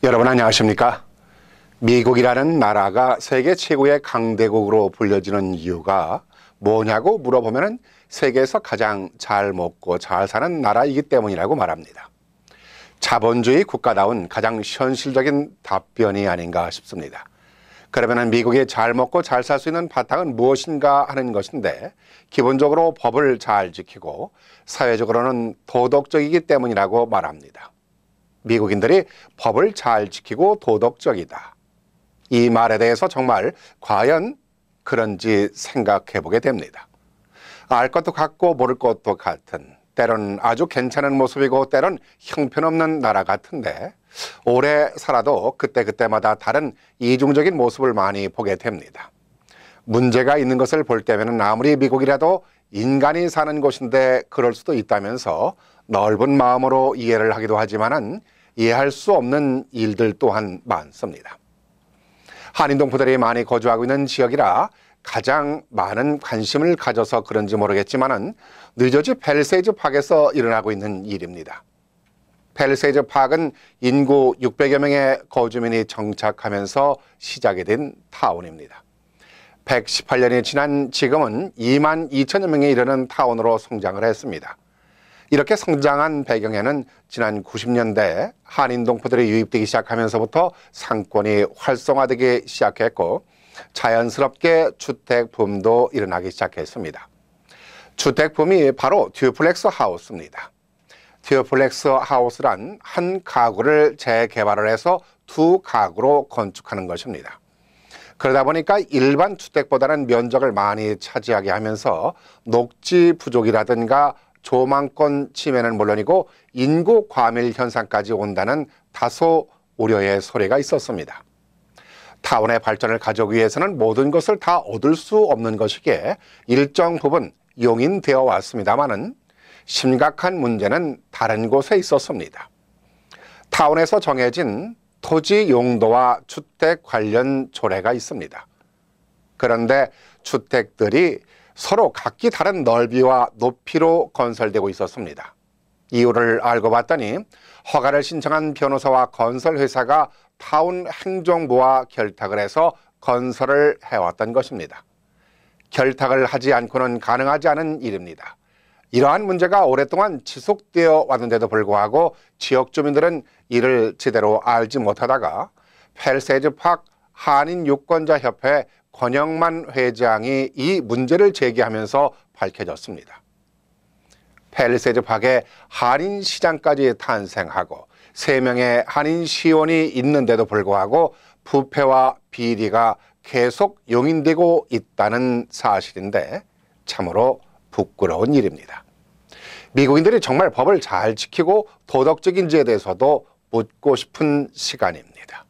여러분 안녕하십니까? 미국이라는 나라가 세계 최고의 강대국으로 불려지는 이유가 뭐냐고 물어보면 세계에서 가장 잘 먹고 잘 사는 나라이기 때문이라고 말합니다. 자본주의 국가다운 가장 현실적인 답변이 아닌가 싶습니다. 그러면 미국이 잘 먹고 잘 살 수 있는 바탕은 무엇인가 하는 것인데, 기본적으로 법을 잘 지키고 사회적으로는 도덕적이기 때문이라고 말합니다. 미국인들이 법을 잘 지키고 도덕적이다. 이 말에 대해서 정말 과연 그런지 생각해 보게 됩니다. 알 것도 같고 모를 것도 같은, 때론 아주 괜찮은 모습이고 때론 형편없는 나라 같은데, 오래 살아도 그때그때마다 다른 이중적인 모습을 많이 보게 됩니다. 문제가 있는 것을 볼 때면 아무리 미국이라도 인간이 사는 곳인데 그럴 수도 있다면서 넓은 마음으로 이해를 하기도 하지만은 이해할 수 없는 일들 또한 많습니다. 한인동포들이 많이 거주하고 있는 지역이라 가장 많은 관심을 가져서 그런지 모르겠지만은 뉴저지 팰리세이드 파크에서 일어나고 있는 일입니다. 팰리세이드 파크는 인구 600여 명의 거주민이 정착하면서 시작이 된 타운입니다. 118년이 지난 지금은 2만 2천여 명에 이르는 타운으로 성장을 했습니다. 이렇게 성장한 배경에는 지난 90년대 한인 동포들이 유입되기 시작하면서부터 상권이 활성화되기 시작했고, 자연스럽게 주택붐도 일어나기 시작했습니다. 주택붐이 바로 듀플렉스 하우스입니다. 듀플렉스 하우스란 한 가구를 재개발을 해서 두 가구로 건축하는 것입니다. 그러다 보니까 일반 주택보다는 면적을 많이 차지하게 하면서 녹지 부족이라든가 조망권 침해는 물론이고 인구 과밀 현상까지 온다는 다소 우려의 소리가 있었습니다. 타운의 발전을 가져오기 위해서는 모든 것을 다 얻을 수 없는 것이기에 일정 부분 용인되어 왔습니다마는 심각한 문제는 다른 곳에 있었습니다. 타운에서 정해진 토지 용도와 주택 관련 조례가 있습니다. 그런데 주택들이 서로 각기 다른 넓이와 높이로 건설되고 있었습니다. 이유를 알고 봤더니 허가를 신청한 변호사와 건설회사가 타운 행정부와 결탁을 해서 건설을 해왔던 것입니다. 결탁을 하지 않고는 가능하지 않은 일입니다. 이러한 문제가 오랫동안 지속되어 왔는데도 불구하고 지역 주민들은 이를 제대로 알지 못하다가 팰리세이드 파크 한인 유권자 협회 권영만 회장이 이 문제를 제기하면서 밝혀졌습니다. 팰리세이드 파크에 한인 시장까지 탄생하고 3명의 한인 시의원이 있는데도 불구하고 부패와 비리가 계속 용인되고 있다는 사실인데 참으로 부끄러운 일입니다. 미국인들이 정말 법을 잘 지키고 도덕적인지에 대해서도 묻고 싶은 시간입니다.